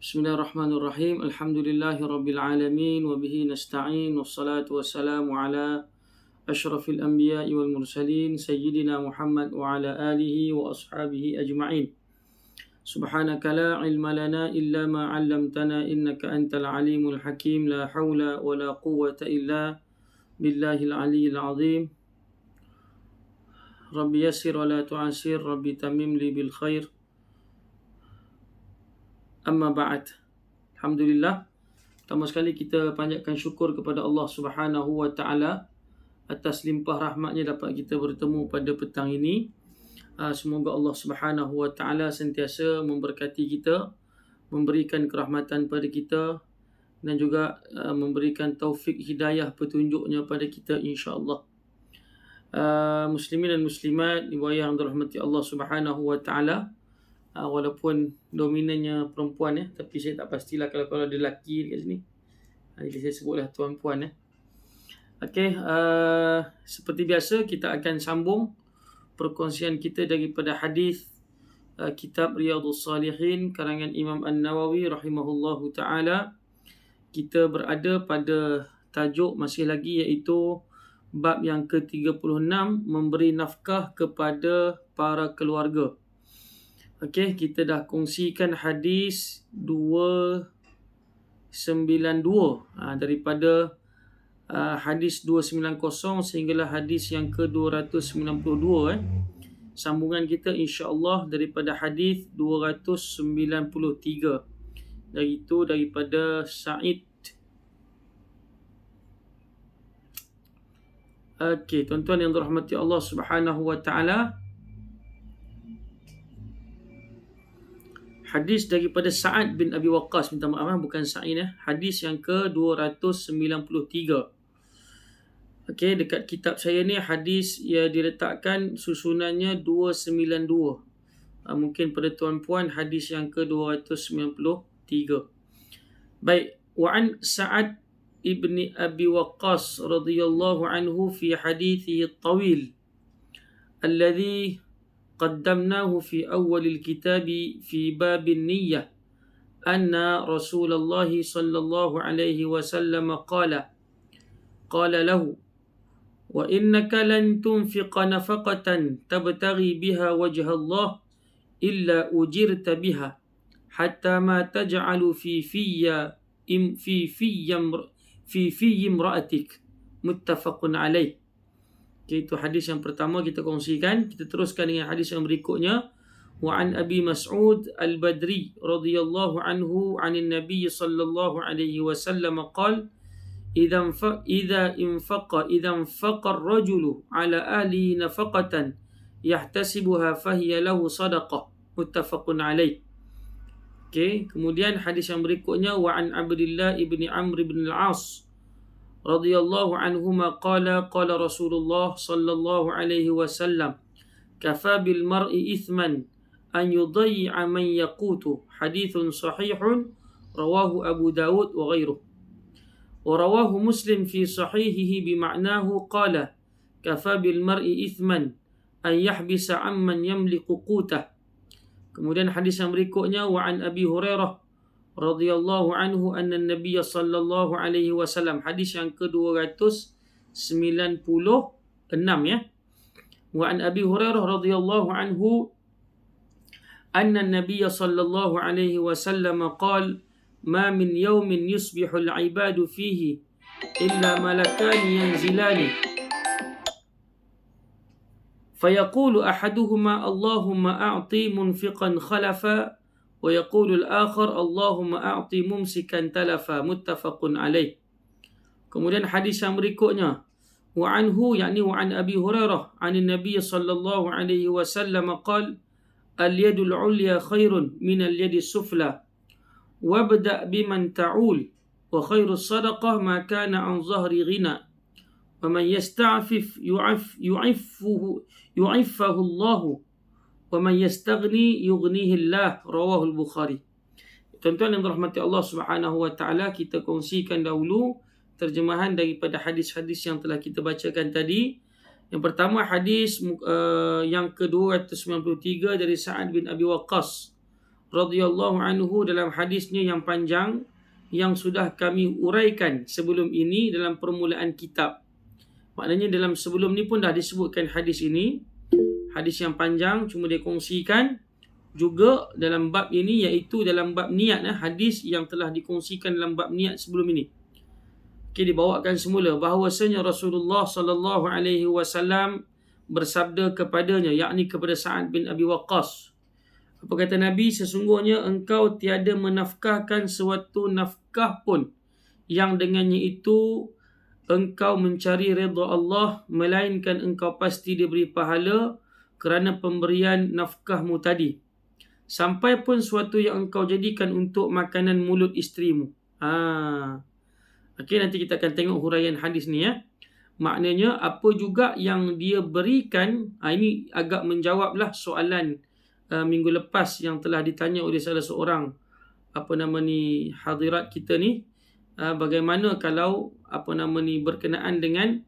Bismillahirrahmanirrahim. Alhamdulillahirabbil alamin wa bihi nasta'in wassalatu wassalamu ala asyrafil anbiya'i wal mursalin sayyidina Muhammad wa ala alihi wa ashabihi ajma'in. Subhanaka la ilma lana illa ma 'allamtana innaka antal alimul hakim. La haula wa la quwwata illa billahil aliyyil azim. Rabbi yassir wa la tu'assir, Rabbi tamim li bil khair. Amma ba'd. Alhamdulillah, pertama sekali kita panjatkan syukur kepada Allah Subhanahu wa taala atas limpah rahmatnya dapat kita bertemu pada petang ini. Semoga Allah Subhanahu wa taala sentiasa memberkati kita, memberikan kerahmatan pada kita dan juga memberikan taufik hidayah petunjuknya pada kita insya-Allah. Muslimin dan muslimat yang dirahmati Allah Subhanahu wa taala, walaupun dominannya perempuan tapi saya tak pastilah kalau ada lelaki dekat sini. Jadi saya sebutlah tuan puan Okey, seperti biasa kita akan sambung perkongsian kita daripada hadis kitab Riyadhus Salihin karangan Imam An-Nawawi rahimahullahu taala. Kita berada pada tajuk masih lagi iaitu bab yang ke-36, memberi nafkah kepada para keluarga. Okey, kita dah kongsikan hadis 292 daripada hadis 290 sehinggalah hadis yang ke-292. Sambungan kita insya-Allah daripada hadis 293, iaitu daripada Sa'id. Okey, tuan-tuan yang dirahmati Allah Subhanahu wa taala, hadis daripada Sa'ad bin Abi Waqqas, minta maaf bukan Sa'id hadis yang ke-293. Okey, dekat kitab saya ni hadis ya diletakkan susunannya 292. Mungkin pada tuan-puan hadis yang ke-293. Baik, wa an Sa'ad ibni Abi Waqqas radhiyallahu anhu fi hadithihi at-tawil alladhi قدمناه في أول الكتاب في باب النية أن رسول الله صلى الله عليه وسلم قال له: وإنك لن تنفق نفقة تبتغي بها وجه الله إلا أجرت بها حتى ما تجعل في في امرأتك متفق عليه. Itu hadis yang pertama kita kongsikan. Kita teruskan dengan hadis yang berikutnya. Wa an Abi Mas'ud Al-Badri radhiyallahu anhu 'anil Nabi sallallahu alaihi wasallam qala: idza infaqa ar-rajulu 'ala ahli nafaqatan yahtasibuha fahiya lahu sadaqah, muttafaqun alaih. Okey, kemudian hadis yang berikutnya wa an Abdullah ibni Amr ibn al-As radhiyallahu anhuma qala Rasulullah sallallahu alaihi wasallam: kafa bil mar'i ithman an yudayya man yaqutu. Hadithun sahihun rawahu Abu Dawud wa ghairuh. Wa rawahu Muslim fi sahihihi bima'nahu qala kafa bil mar'i ithman an yahbisa amman yamliku qutah. Kemudian hadis yang berikutnya wa an Abi Hurairah radhiyallahu anhu anna Nabiy sallallahu alaihi wasallam, hadis yang ke-296 Wa an Abi Hurairah radhiyallahu anhu anna Nabiy sallallahu alaihi wasallam qala: ma min yawmin yusbihu al-ibadu fihi illa malakani yanzilani fayaqulu ahaduhuma Allahumma a'ti munfiqan khalafa wa yaqulu al-akhar Allahumma a'ti mumsikan talafa, muttafaqun alaih. Kemudian hadis yang berikutnya wa anhu, yakni wa an Abi Hurairah anin Nabi sallallahu alaihi wasallam qala: al-yadul 'ulya khairun min al-yadi sufla wabda' biman ta'ul wa khairus sadaqah ma kana an zahri ghina wa man yasta'fif yu'iffahu Allahu wa man yastaghni yughnihi Allah, rawahu al-Bukhari. Tuan-tuan yang dirahmati Allah Subhanahu wa taala, kita kongsikan dahulu terjemahan daripada hadis-hadis yang telah kita bacakan tadi. Yang pertama hadis yang ke-293 dari Sa'ad bin Abi Waqqas radhiyallahu anhu dalam hadisnya yang panjang yang sudah kami uraikan sebelum ini dalam permulaan kitab. Maknanya dalam sebelum ni pun dah disebutkan hadis ini. Hadis yang panjang cuma dia kongsikan juga dalam bab ini, iaitu dalam bab niat. Hadis yang telah dikongsikan dalam bab niat sebelum ini. Okay, dibawakan semula bahawasanya Rasulullah sallallahu alaihi wasallam bersabda kepadanya, yakni kepada Sa'ad bin Abi Waqqas. Apa kata Nabi? Sesungguhnya engkau tiada menafkahkan suatu nafkah pun yang dengannya itu engkau mencari redha Allah, melainkan engkau pasti diberi pahala kerana pemberian nafkahmu tadi, sampai pun suatu yang engkau jadikan untuk makanan mulut isterimu. Okey, nanti kita akan tengok huraian hadis ni ya. Maknanya apa juga yang dia berikan. Ini agak menjawablah soalan minggu lepas yang telah ditanya oleh salah seorang hadirat kita ni, bagaimana kalau berkenaan dengan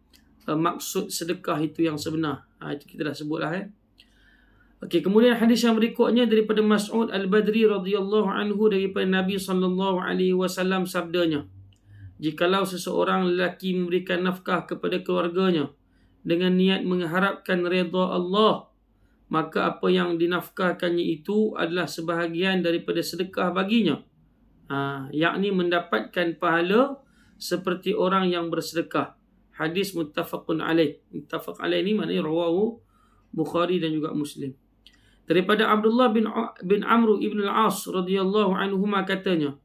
maksud sedekah itu yang sebenar. Itu kita dah sebutlah ya. Okey, kemudian hadis yang berikutnya daripada Mas'ud Al-Badri radhiyallahu anhu, daripada Nabi sallallahu alaihi wasallam sabdanya, jikalau seseorang lelaki memberikan nafkah kepada keluarganya dengan niat mengharapkan redha Allah, maka apa yang dinafkahkannya itu adalah sebahagian daripada sedekah baginya, yakni mendapatkan pahala seperti orang yang bersedekah. Hadis muttafaqun alaih. Muttafaq alaih ni maknanya rawahu Bukhari dan juga Muslim. Daripada Abdullah bin Amr ibn al-As radhiyallahu anhuma katanya,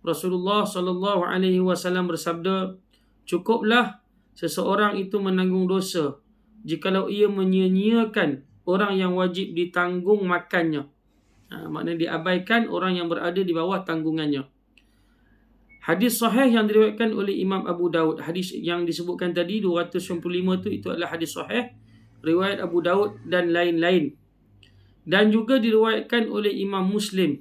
Rasulullah sallallahu alaihi wasallam bersabda, cukuplah seseorang itu menanggung dosa jikalau ia menyia-nyiakan orang yang wajib ditanggung makannya. Maknanya diabaikan orang yang berada di bawah tanggungannya. Hadis sahih yang diriwayatkan oleh Imam Abu Daud. Hadis yang disebutkan tadi 295 itu adalah hadis sahih riwayat Abu Daud dan lain-lain. Dan juga diriwayatkan oleh Imam Muslim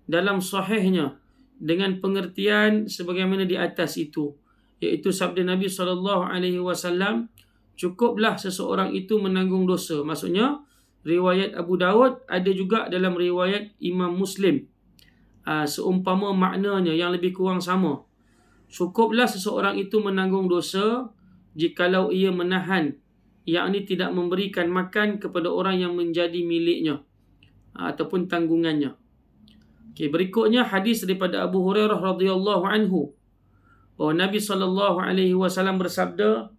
dalam sahihnya dengan pengertian sebagaimana di atas itu, iaitu sabda Nabi SAW, cukuplah seseorang itu menanggung dosa. Maksudnya riwayat Abu Daud ada juga dalam riwayat Imam Muslim. Seumpama maknanya yang lebih kurang sama. Cukuplah seseorang itu menanggung dosa jikalau ia menahan, yakni tidak memberikan makan kepada orang yang menjadi miliknya ataupun tanggungannya. Okay, berikutnya hadis daripada Abu Hurairah radhiyallahu anhu, bahawa Nabi SAW bersabda,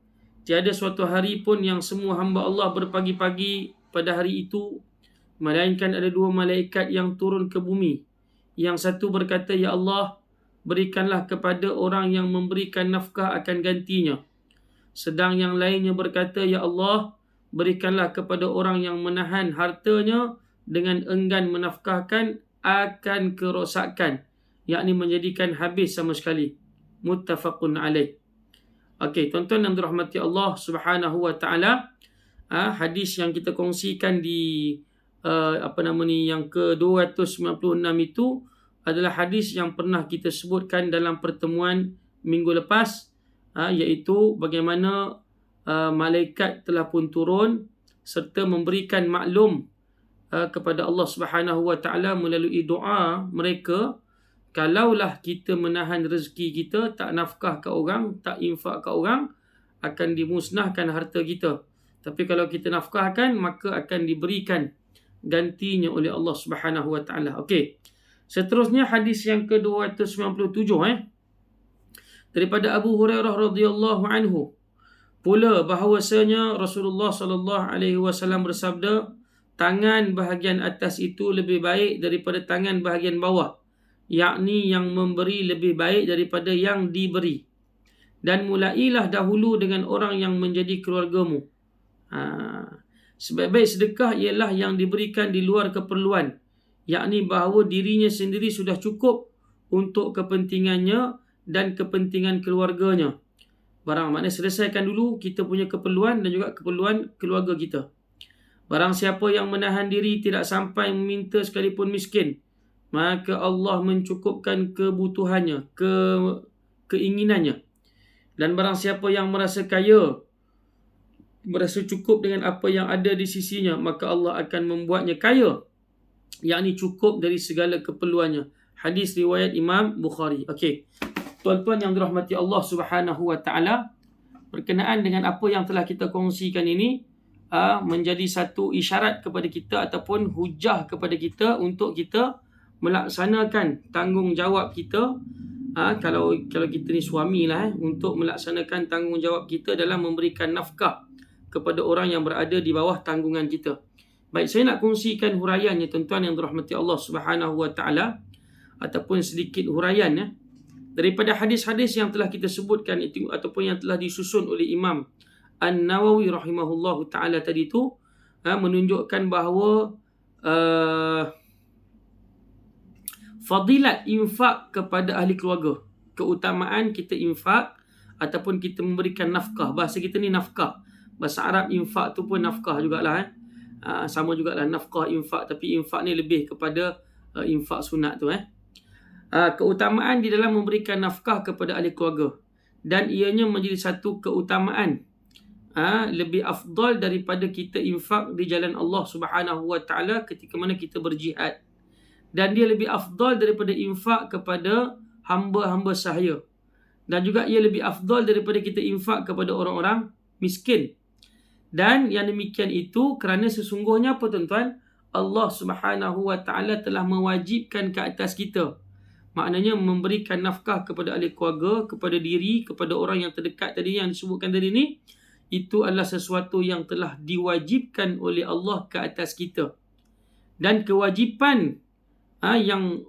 tiada suatu hari pun yang semua hamba Allah berpagi-pagi pada hari itu, melainkan ada dua malaikat yang turun ke bumi. Yang satu berkata, Ya Allah, berikanlah kepada orang yang memberikan nafkah akan gantinya. Sedang yang lainnya berkata, Ya Allah, berikanlah kepada orang yang menahan hartanya dengan enggan menafkahkan akan kerosakan, yakni menjadikan habis sama sekali. Muttafaqun alaih. Okey, tuan-tuan yang dirahmati Allah Subhanahu wa taala, hadis yang kita kongsikan di yang ke-296 itu adalah hadis yang pernah kita sebutkan dalam pertemuan minggu lepas, iaitu bagaimana malaikat telah pun turun serta memberikan maklum kepada Allah Subhanahu wa taala melalui doa mereka, kalaulah kita menahan rezeki kita, tak nafkah ke orang, tak infak ke orang, akan dimusnahkan harta kita. Tapi kalau kita nafkahkan, maka akan diberikan gantinya oleh Allah Subhanahu wa taala. Okey. Seterusnya hadis yang ke-297 daripada Abu Hurairah radhiyallahu anhu pula bahawasanya Rasulullah sallallahu alaihi wasallam bersabda, tangan bahagian atas itu lebih baik daripada tangan bahagian bawah, yakni yang memberi lebih baik daripada yang diberi. Dan mulailah dahulu dengan orang yang menjadi keluargamu. Sebaik-baik sedekah ialah yang diberikan di luar keperluan, yakni bahawa dirinya sendiri sudah cukup untuk kepentingannya dan kepentingan keluarganya. Barang maknanya selesaikan dulu kita punya keperluan dan juga keperluan keluarga kita. Barang siapa yang menahan diri tidak sampai meminta sekalipun miskin, maka Allah mencukupkan kebutuhannya, keinginannya. Dan barang siapa yang merasa kaya, merasa cukup dengan apa yang ada di sisinya, maka Allah akan membuatnya kaya yakni cukup dari segala keperluannya. Hadis riwayat Imam Bukhari. Okey. Tuan-tuan yang dirahmati Allah Subhanahu wa taala, berkenaan dengan apa yang telah kita kongsikan ini menjadi satu isyarat kepada kita ataupun hujah kepada kita untuk kita melaksanakan tanggungjawab kita. Kalau kita ni suami lah, untuk melaksanakan tanggungjawab kita dalam memberikan nafkah kepada orang yang berada di bawah tanggungan kita. Baik, saya nak kongsikan huraiannya tuan-tuan yang dirahmati Allah Subhanahu wa taala, ataupun sedikit huraian daripada hadis-hadis yang telah kita sebutkan itu, ataupun yang telah disusun oleh Imam An-Nawawi rahimahullahu taala tadi tu, menunjukkan bahawa fadilat infak kepada ahli keluarga, keutamaan kita infak ataupun kita memberikan nafkah. Bahasa kita ni nafkah, bahasa Arab infak tu pun nafkah jugalah. Sama jugalah nafkah infak, tapi infak ni lebih kepada infak sunat tu. Keutamaan di dalam memberikan nafkah kepada ahli keluarga, dan ianya menjadi satu keutamaan lebih afdal daripada kita infak di jalan Allah Subhanahu wa taala ketika mana kita berjihad, dan dia lebih afdal daripada infak kepada hamba-hamba sahaya, dan juga ia lebih afdal daripada kita infak kepada orang-orang miskin. Dan yang demikian itu kerana sesungguhnya apa tuan-tuan? Allah Subhanahu wa taala telah mewajibkan ke atas kita, maknanya memberikan nafkah kepada ahli keluarga, kepada diri, kepada orang yang terdekat tadi yang disebutkan tadi ni, itu adalah sesuatu yang telah diwajibkan oleh Allah ke atas kita. Dan kewajipan yang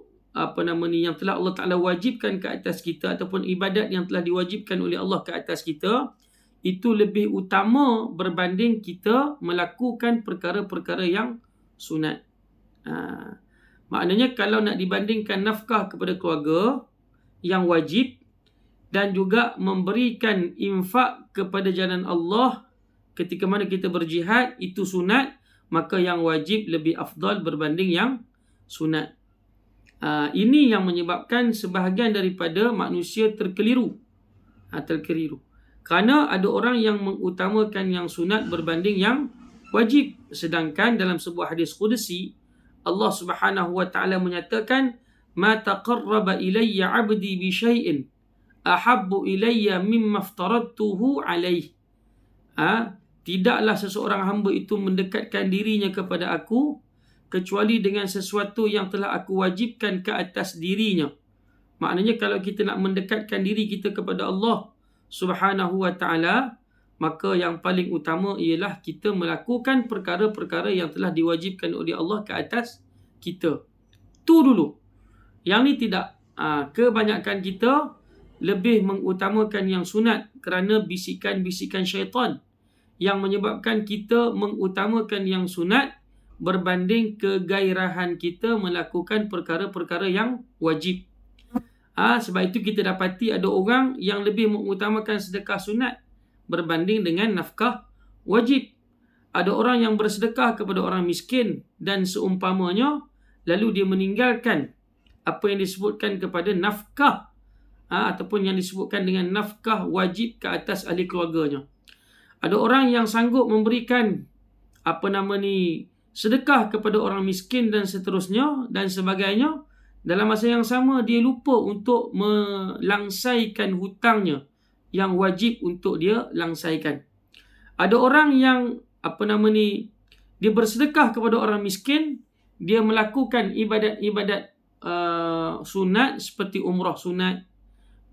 yang telah Allah Taala wajibkan ke atas kita, ataupun ibadat yang telah diwajibkan oleh Allah ke atas kita, itu lebih utama berbanding kita melakukan perkara-perkara yang sunat. Maknanya kalau nak dibandingkan nafkah kepada keluarga yang wajib dan juga memberikan infak kepada jalan Allah ketika mana kita berjihad, itu sunat, maka yang wajib lebih afdal berbanding yang sunat. Ini yang menyebabkan sebahagian daripada manusia terkeliru. Kerana ada orang yang mengutamakan yang sunat berbanding yang wajib. Sedangkan dalam sebuah hadis qudsi, Allah Subhanahu wa taala menyatakan, "Ma taqarraba ilayya 'abdi bi syai'in ahabbu ilayya mimma aftaradtuhu alaih." Tidaklah seseorang hamba itu mendekatkan dirinya kepada aku kecuali dengan sesuatu yang telah aku wajibkan ke atas dirinya. Maknanya kalau kita nak mendekatkan diri kita kepada Allah Subhanahu wa taala, maka yang paling utama ialah kita melakukan perkara-perkara yang telah diwajibkan oleh Allah ke atas kita. Tu dulu. Yang ni tidak. Kebanyakan kita lebih mengutamakan yang sunat kerana bisikan-bisikan syaitan yang menyebabkan kita mengutamakan yang sunat berbanding kegairahan kita melakukan perkara-perkara yang wajib. Sebab itu kita dapati ada orang yang lebih mengutamakan sedekah sunat berbanding dengan nafkah wajib. Ada orang yang bersedekah kepada orang miskin dan seumpamanya, lalu dia meninggalkan apa yang disebutkan kepada nafkah ataupun yang disebutkan dengan nafkah wajib ke atas ahli keluarganya. Ada orang yang sanggup memberikan sedekah kepada orang miskin dan seterusnya dan sebagainya. Dalam masa yang sama dia lupa untuk melangsaikan hutangnya yang wajib untuk dia langsaikan. Ada orang yang dia bersedekah kepada orang miskin, dia melakukan ibadat-ibadat sunat seperti umrah sunat,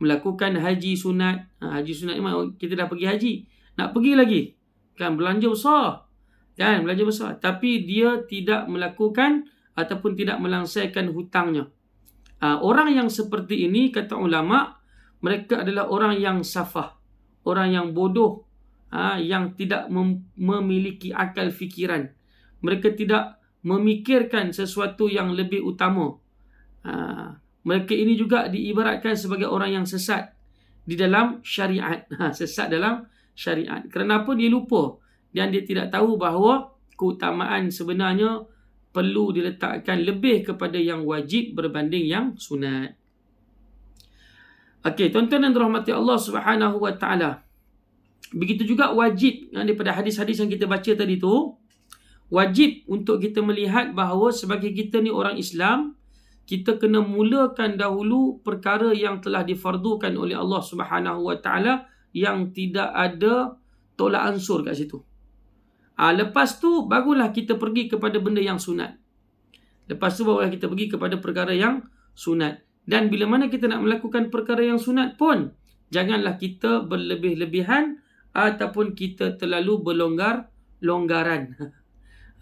melakukan haji sunat. Haji sunat memang kita dah pergi haji, nak pergi lagi kan, belanja besar, tapi dia tidak melakukan ataupun tidak melangsaikan hutangnya. Orang yang seperti ini, kata ulama, mereka adalah orang yang safah, orang yang bodoh, yang tidak memiliki akal fikiran. Mereka tidak memikirkan sesuatu yang lebih utama. Mereka ini juga diibaratkan sebagai orang yang sesat di dalam syariat. Sesat dalam syariat. Kenapa? Dia lupa dan dia tidak tahu bahawa keutamaan sebenarnya perlu diletakkan lebih kepada yang wajib berbanding yang sunat. Okey, tuan-tuan dan dirahmati Allah Subhanahu wa taala. Begitu juga wajib daripada hadis-hadis yang kita baca tadi tu. wajib untuk kita melihat bahawa sebagai kita ni orang Islam, kita kena mulakan dahulu perkara yang telah difardukan oleh Allah Subhanahu Wa Taala yang tidak ada tolak ansur kat situ. Lepas tu barulah kita pergi kepada benda yang sunat. Lepas tu barulah kita pergi kepada perkara yang sunat. Dan bila mana kita nak melakukan perkara yang sunat pun, janganlah kita berlebih-lebihan ataupun kita terlalu berlonggaran.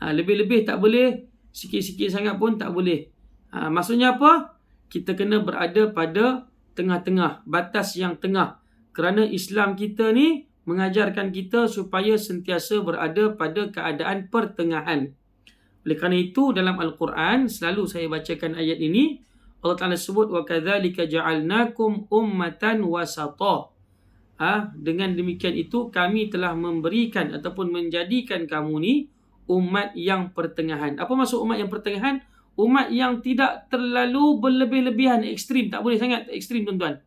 Lebih-lebih tak boleh, sikit-sikit sangat pun tak boleh. Maksudnya apa? Kita kena berada pada tengah-tengah, batas yang tengah. Kerana Islam kita ni mengajarkan kita supaya sentiasa berada pada keadaan pertengahan. Oleh kerana itu dalam Al-Quran, selalu saya bacakan ayat ini, Allah Ta'ala sebut, وَكَذَلِكَ جَعَلْنَاكُمْ أُمَّةً وَسَطًا. Dengan demikian itu, kami telah memberikan ataupun menjadikan kamu ni umat yang pertengahan. Apa maksud umat yang pertengahan? Umat yang tidak terlalu berlebih-lebihan, ekstrim. Tak boleh sangat ekstrim, tuan-tuan.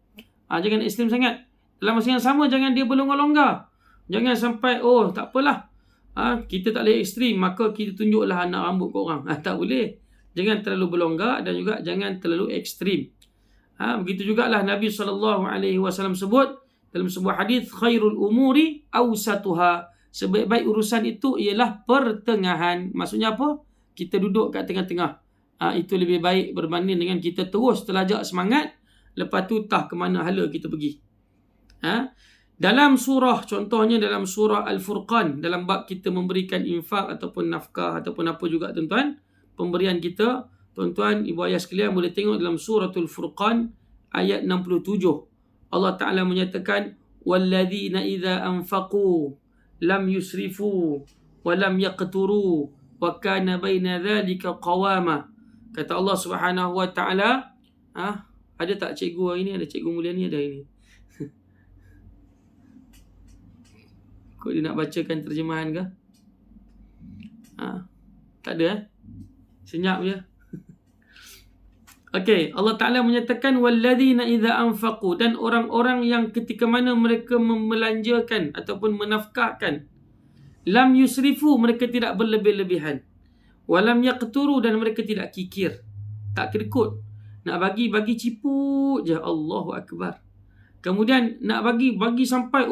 Jangan ekstrim sangat. Dalam masa yang sama, jangan dia berlonggar-longgar. Jangan sampai, tak apalah. Kita tak boleh ekstrim, maka kita tunjuklah anak rambut korang. Tak boleh. Jangan terlalu berlonggar dan juga jangan terlalu ekstrim. Begitu jugalah Nabi SAW sebut dalam sebuah hadis, khairul umuri awsatuha. Sebaik-baik urusan itu ialah pertengahan. Maksudnya apa? Kita duduk kat tengah-tengah. Itu lebih baik berbanding dengan kita terus terlajak semangat, lepas tu entah ke mana hala kita pergi. Dalam surah, contohnya dalam surah Al-Furqan, dalam bab kita memberikan infak ataupun nafkah ataupun apa juga, tuan-tuan, pemberian kita, tuan-tuan, ibu ayah sekalian boleh tengok dalam suratul Furqan ayat 67. Allah Ta'ala menyatakan, وَالَّذِينَ إِذَا أَنْفَقُوا لَمْ يُسْرِفُوا وَلَمْ يَقْتُرُوا وَكَانَ بَيْنَ ذَلِكَ قَوَامًا. Kata Allah Subhanahu Wa Ta'ala, ada tak cikgu hari ni? Ada cikgu mulia ni ada hari ni? Kok dia nak bacakan terjemahan ke? Tak ada senyap je. Okey, Allah Ta'ala menyatakan walladzina idza anfaqu, dan orang-orang yang ketika mana mereka membelanjakan ataupun menafkahkan, lam yusrifu, mereka tidak berlebih-lebihan, walam yaqturu, dan mereka tidak kikir, tak kedekut, nak bagi cipu je, Allahu Akbar. Kemudian nak bagi sampai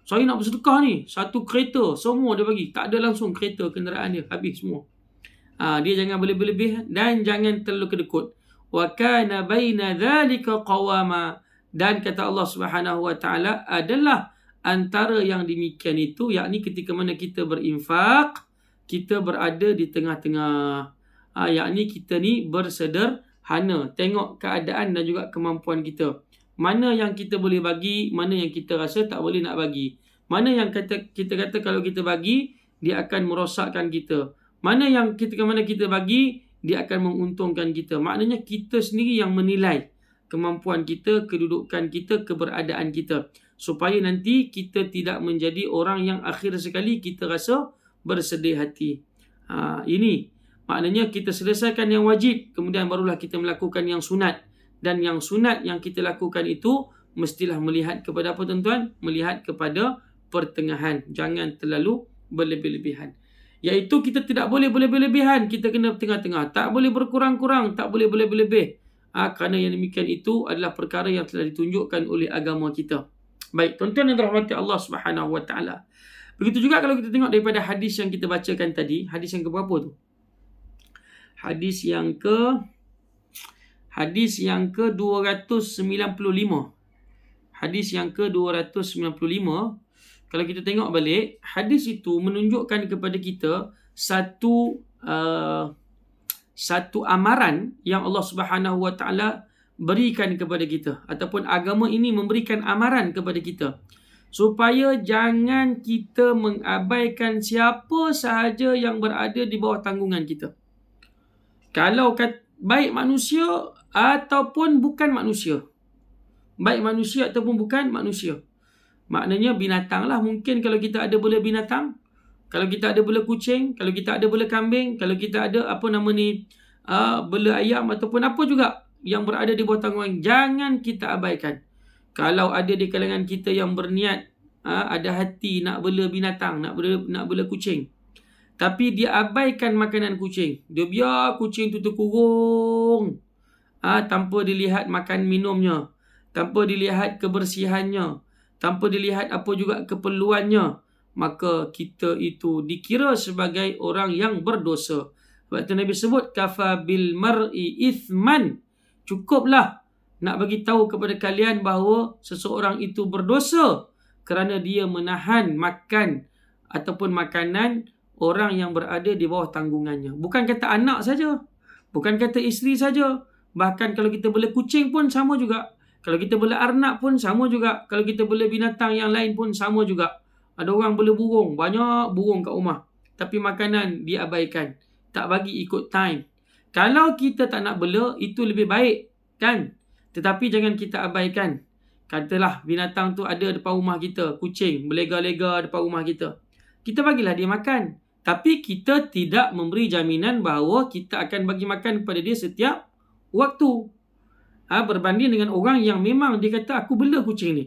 saya nak bersedekah ni, satu kereta semua dia bagi, tak ada langsung kereta kenderaan dia habis semua. Dia jangan berlebih-lebih dan jangan terlalu kedekut. Wa kana baina dzalika qawama, dan kata Allah Subhanahu Wa Ta'ala adalah antara yang demikian itu, yakni ketika mana kita berinfak, kita berada di tengah-tengah. Yakni kita ni bersederhana, tengok keadaan dan juga kemampuan kita. Mana yang kita boleh bagi, mana yang kita rasa tak boleh nak bagi. Mana yang kita kata kalau kita bagi, dia akan merosakkan kita. Mana yang ketika mana kita bagi, dia akan menguntungkan kita. Maknanya kita sendiri yang menilai kemampuan kita, kedudukan kita, keberadaan kita. Supaya nanti kita tidak menjadi orang yang akhir sekali kita rasa bersedih hati. Ini maknanya kita selesaikan yang wajib, kemudian barulah kita melakukan yang sunat. Dan yang sunat yang kita lakukan itu mestilah melihat kepada apa, tuan-tuan? Melihat kepada pertengahan. Jangan terlalu berlebih-lebihan. Iaitu kita tidak boleh berlebih-lebihan, kita kena tengah-tengah. Tak boleh berkurang-kurang, tak boleh berlebih-lebih. Kerana yang demikian itu adalah perkara yang telah ditunjukkan oleh agama kita. Baik, tuan-tuan yang dirahmati Allah Subhanahu Wa Ta'ala. Begitu juga kalau kita tengok daripada hadis yang kita bacakan tadi, hadis yang ke berapa tu? Hadis yang ke-295. Hadis yang ke-295. Kalau kita tengok balik, hadis itu menunjukkan kepada kita satu amaran yang Allah Subhanahu Wa Ta'ala berikan kepada kita, ataupun agama ini memberikan amaran kepada kita, supaya jangan kita mengabaikan siapa sahaja yang berada di bawah tanggungan kita. Kalau baik manusia ataupun bukan manusia. Baik manusia ataupun bukan manusia. Maknanya binatang lah. Mungkin kalau kita ada bela binatang, kalau kita ada bela kucing, kalau kita ada bela kambing, kalau kita ada bela ayam ataupun apa juga yang berada di bawah tanggungan, jangan kita abaikan. Kalau ada di kalangan kita yang berniat, ada hati nak bela binatang, nak bela kucing, tapi dia abaikan makanan kucing. Dia biar kucing tu terkurung tanpa dilihat makan minumnya, tanpa dilihat kebersihannya, tanpa dilihat apa juga keperluannya, maka kita itu dikira sebagai orang yang berdosa. Sebab tu Nabi sebut kafa bil mar'i ithman. Cukuplah nak bagi tahu kepada kalian bahawa seseorang itu berdosa kerana dia menahan makan ataupun makanan orang yang berada di bawah tanggungannya. Bukan kata anak saja, bukan kata isteri saja, bahkan kalau kita bela kucing pun sama juga. Kalau kita bela arnab pun sama juga. Kalau kita bela binatang yang lain pun sama juga. Ada orang bela burung, banyak burung kat rumah, tapi makanan dia abaikan, tak bagi ikut time. Kalau kita tak nak bela, itu lebih baik, kan? Tetapi jangan kita abaikan. Katalah binatang tu ada depan rumah kita, kucing berlega-lega depan rumah kita. Kita bagilah dia makan. Tapi kita tidak memberi jaminan bahawa kita akan bagi makan kepada dia setiap waktu. Berbanding dengan orang yang memang dia kata aku bela kucing ni.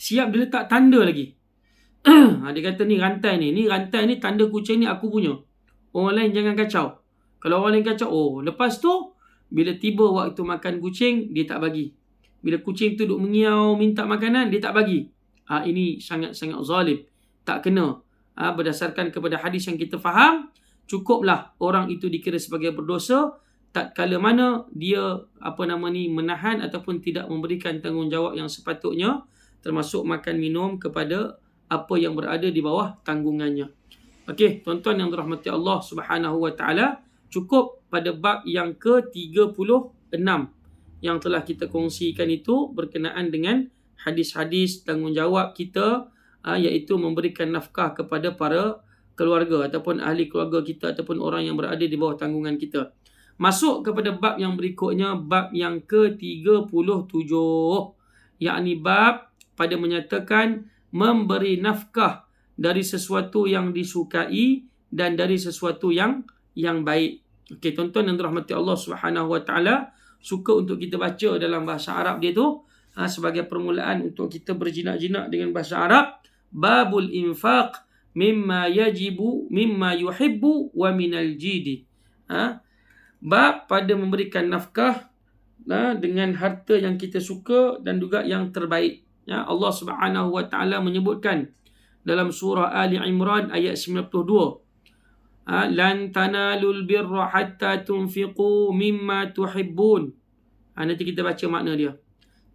Siap dia letak tanda lagi. Dia kata ni rantai ni tanda kucing ni aku punya. Orang lain jangan kacau. Kalau orang lain kacau, lepas tu bila tiba waktu makan kucing, dia tak bagi. Bila kucing tu duk mengiau minta makanan, dia tak bagi. Ini sangat-sangat zalim. Tak kena. Berdasarkan kepada hadis yang kita faham, cukuplah orang itu dikira sebagai berdosa tak kala mana dia menahan ataupun tidak memberikan tanggungjawab yang sepatutnya, termasuk makan minum kepada apa yang berada di bawah tanggungannya. Okey, tuan-tuan yang dirahmati Allah Subhanahu wa taala, cukup pada bab yang ke-36 yang telah kita kongsikan itu berkenaan dengan hadis-hadis tanggungjawab kita, iaitu memberikan nafkah kepada para keluarga ataupun ahli keluarga kita ataupun orang yang berada di bawah tanggungan kita. Masuk kepada bab yang berikutnya, bab yang ke-37, yakni bab pada menyatakan memberi nafkah dari sesuatu yang disukai dan dari sesuatu yang baik. Okey, tuan-tuan yang dirahmati Allah Subhanahu wa taala, suka untuk kita baca dalam bahasa Arab dia tu sebagai permulaan untuk kita berjinak-jinak dengan bahasa Arab. Babul infaq mimma yajibu mimma yuhibbu wa minal jidi. Bab pada memberikan nafkah dengan harta yang kita suka dan juga yang terbaik. Allah Subhanahu wa taala menyebutkan dalam surah Ali Imran ayat 92, lan tanalul birra hatta tunfiqu mimma tuhibbun. Nanti kita baca makna dia.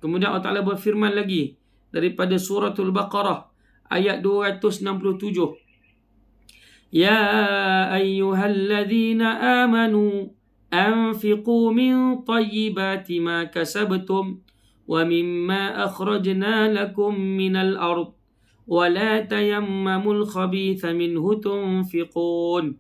Kemudian Allah Taala berfirman lagi daripada suratul Baqarah ayat 267, ya ayyuhalladzina amanu anfiqu min tayyibati ma kasabtum wa mimma akhrajna lakum minal ard wa la tayammamul khabitha minhu tunfiqun.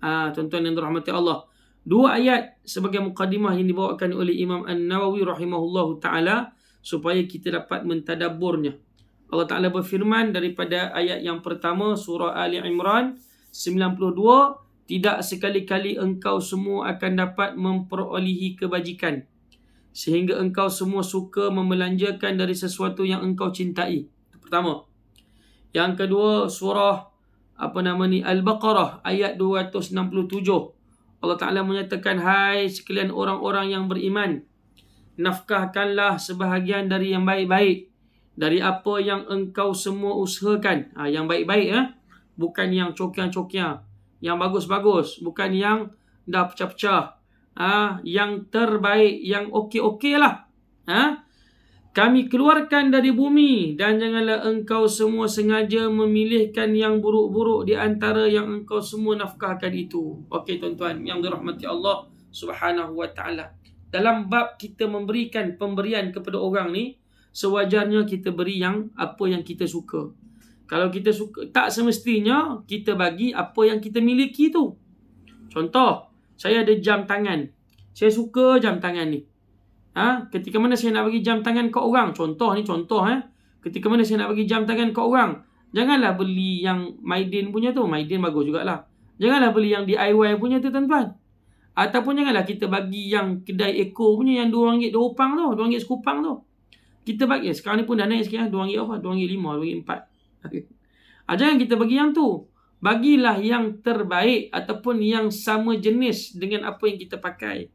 Tuan-tuan yang dirahmati Allah, dua ayat sebagai mukadimah yang dibawakan oleh Imam An-Nawawi rahimahullahu taala supaya kita dapat mentadabburnya. Allah Taala berfirman daripada ayat yang pertama surah Ali Imran 92, tidak sekali-kali engkau semua akan dapat memperolehi kebajikan sehingga engkau semua suka membelanjakan dari sesuatu yang engkau cintai. Itu pertama. Yang kedua, surah Al-Baqarah ayat 267. Allah Ta'ala menyatakan, hai sekalian orang-orang yang beriman, nafkahkanlah sebahagian dari yang baik-baik, dari apa yang engkau semua usahakan. Yang baik-baik, bukan yang cokiang-cokiang, yang bagus-bagus, bukan yang dah pecah-pecah. Yang terbaik, yang okey-okey lah. Kami keluarkan dari bumi, dan janganlah engkau semua sengaja memilihkan yang buruk-buruk di antara yang engkau semua nafkahkan itu. Okey tuan-tuan yang dirahmati Allah Subhanahu wa taala. Dalam bab kita memberikan pemberian kepada orang ni, sewajarnya kita beri yang apa yang kita suka. Kalau kita suka, tak semestinya kita bagi apa yang kita miliki tu. Contoh, saya ada jam tangan. Saya suka jam tangan ni. Ketika mana saya nak bagi jam tangan ke orang, contoh. Ketika mana saya nak bagi jam tangan ke orang, janganlah beli yang Maidin punya tu. Maidin bagus jugalah. Janganlah beli yang DIY punya tu tuan-tuan. Ataupun janganlah kita bagi yang kedai Eko punya yang RM2 2 upang tu, RM2 sekupang tu. Kita bagi, sekarang ni pun dah naik sikit, RM2 apa? RM2.5, RM2.4. Jangan kita bagi yang tu. Bagilah yang terbaik ataupun yang sama jenis dengan apa yang kita pakai.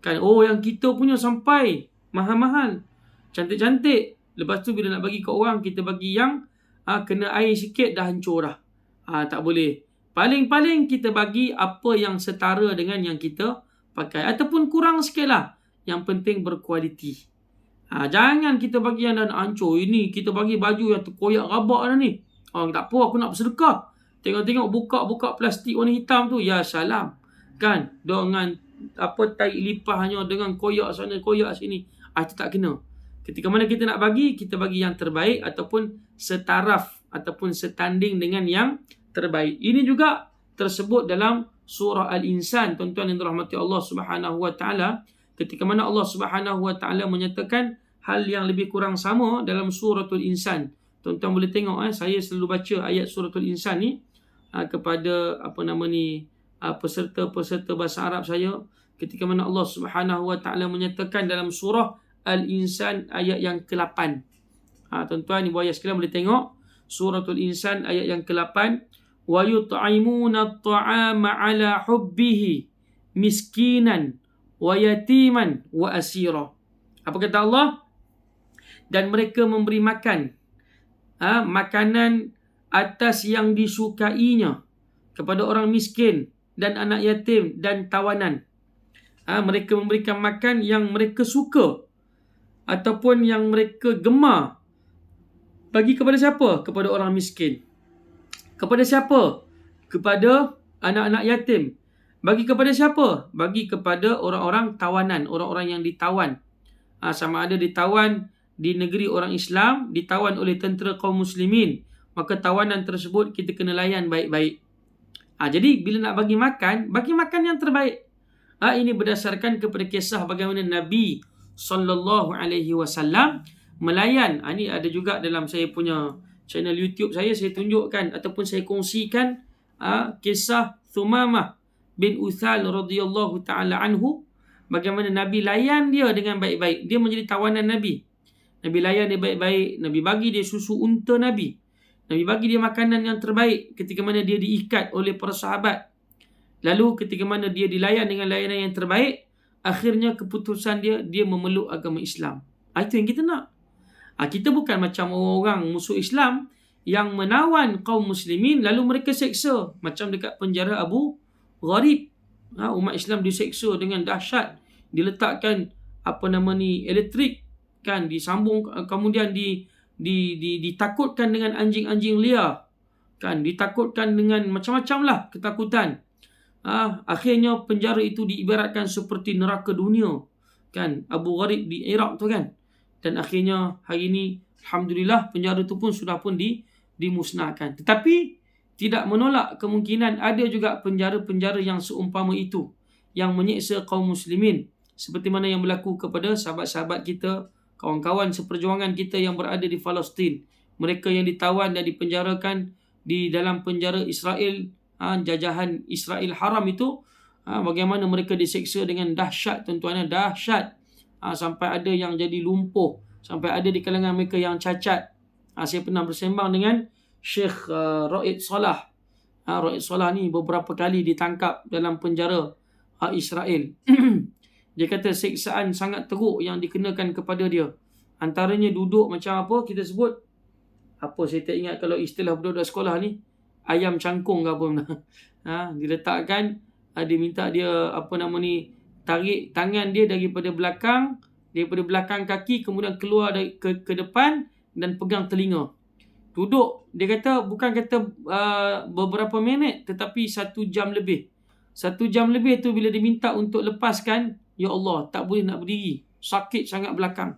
Kan, yang kita punya sampai mahal-mahal, cantik-cantik. Lepas tu bila nak bagi ke orang, kita bagi yang kena air sikit dah hancur dah. Tak boleh. Paling-paling kita bagi apa yang setara dengan yang kita pakai. Ataupun kurang sikit lah. Yang penting berkualiti. Jangan kita bagi yang dah nak hancur. Ini kita bagi baju yang terkoyak rabak dah ni. Tak apa, aku nak bersedekah. Tengok-tengok buka plastik warna hitam tu. Ya salam. Kan? Dengan tai lipahnya, dengan koyak sana, koyak sini. Itu tak kena. Ketika mana kita nak bagi, kita bagi yang terbaik ataupun setaraf ataupun setanding dengan yang terbaik. Ini juga tersebut dalam surah Al-Insan, tuan-tuan yang dirahmati Allah Subhanahu wa taala. Ketika mana Allah Subhanahu wa taala menyatakan hal yang lebih kurang sama dalam suratul Insan. Tuan-tuan boleh tengok, saya selalu baca ayat suratul Insan ni kepada peserta-peserta bahasa Arab saya, ketika mana Allah Subhanahu wa taala menyatakan dalam surah Al-Insan ayat yang ke-8. Tuan-tuan ibu ayah sekalian boleh tengok suratul Insan ayat yang ke-8. Wa yut'imuna at-ta'ama 'ala hubbihi miskinan wa yatiman wa asira. Apa kata Allah? Dan mereka memberi makan makanan atas yang disukainya kepada orang miskin dan anak yatim dan tawanan. Mereka memberikan makan yang mereka suka ataupun yang mereka gemar. Bagi kepada siapa? Kepada orang miskin. Kepada siapa? Kepada anak-anak yatim. Bagi kepada siapa? Bagi kepada orang-orang tawanan, orang-orang yang ditawan. Sama ada ditawan di negeri orang Islam, ditawan oleh tentera kaum muslimin, maka tawanan tersebut kita kena layan baik-baik. Jadi bila nak bagi makan yang terbaik. Ini berdasarkan kepada kisah bagaimana Nabi sallallahu alaihi wasallam melayan. Ini ada juga dalam saya punya channel YouTube saya tunjukkan ataupun saya kongsikan kisah Thumamah bin Uthal radhiyallahu taala anhu, bagaimana Nabi layan dia dengan baik-baik. Dia menjadi tawanan Nabi. Nabi layan dia baik-baik, Nabi bagi dia susu unta Nabi. Nabi bagi dia makanan yang terbaik ketika mana dia diikat oleh para sahabat. Lalu ketika mana dia dilayan dengan layanan yang terbaik, akhirnya keputusan dia memeluk agama Islam. Itu yang kita nak. Kita bukan macam orang musuh Islam yang menawan kaum muslimin lalu mereka seksa. Macam dekat penjara Abu Gharib. Umat Islam diseksa dengan dahsyat. Diletakkan elektrik, kan, disambung, kemudian ditakutkan dengan anjing-anjing liar, kan, ditakutkan dengan macam-macam lah ketakutan. Akhirnya penjara itu diibaratkan seperti neraka dunia, kan, Abu Gharib di Iraq tu, kan. Dan akhirnya hari ini alhamdulillah penjara itu pun sudah dimusnahkan. Tetapi tidak menolak kemungkinan ada juga penjara-penjara yang seumpama itu yang menyeksa kaum muslimin, seperti mana yang berlaku kepada sahabat-sahabat kita, kawan-kawan seperjuangan kita yang berada di Palestin. Mereka yang ditawan dan dipenjarakan di dalam penjara Israel, jajahan Israel Haram itu, bagaimana mereka diseksa dengan dahsyat, tuan-tuan, dahsyat. Sampai ada yang jadi lumpuh, sampai ada di kalangan mereka yang cacat. Saya pernah bersembang dengan Syekh Raid Salah. Raid Salah ni beberapa kali ditangkap dalam penjara Israel. Dia kata siksaan sangat teruk yang dikenakan kepada dia. Antaranya duduk macam apa kita sebut, saya tak ingat kalau istilah budak-budak sekolah ni, ayam cangkung ke apa benda. Diletakkan, dia minta dia tarik tangan dia daripada belakang kaki, kemudian keluar ke depan dan pegang telinga. Duduk, dia kata bukan beberapa minit, tetapi 1 jam lebih. 1 jam lebih tu bila diminta untuk lepaskan, ya Allah, tak boleh nak berdiri. Sakit sangat belakang.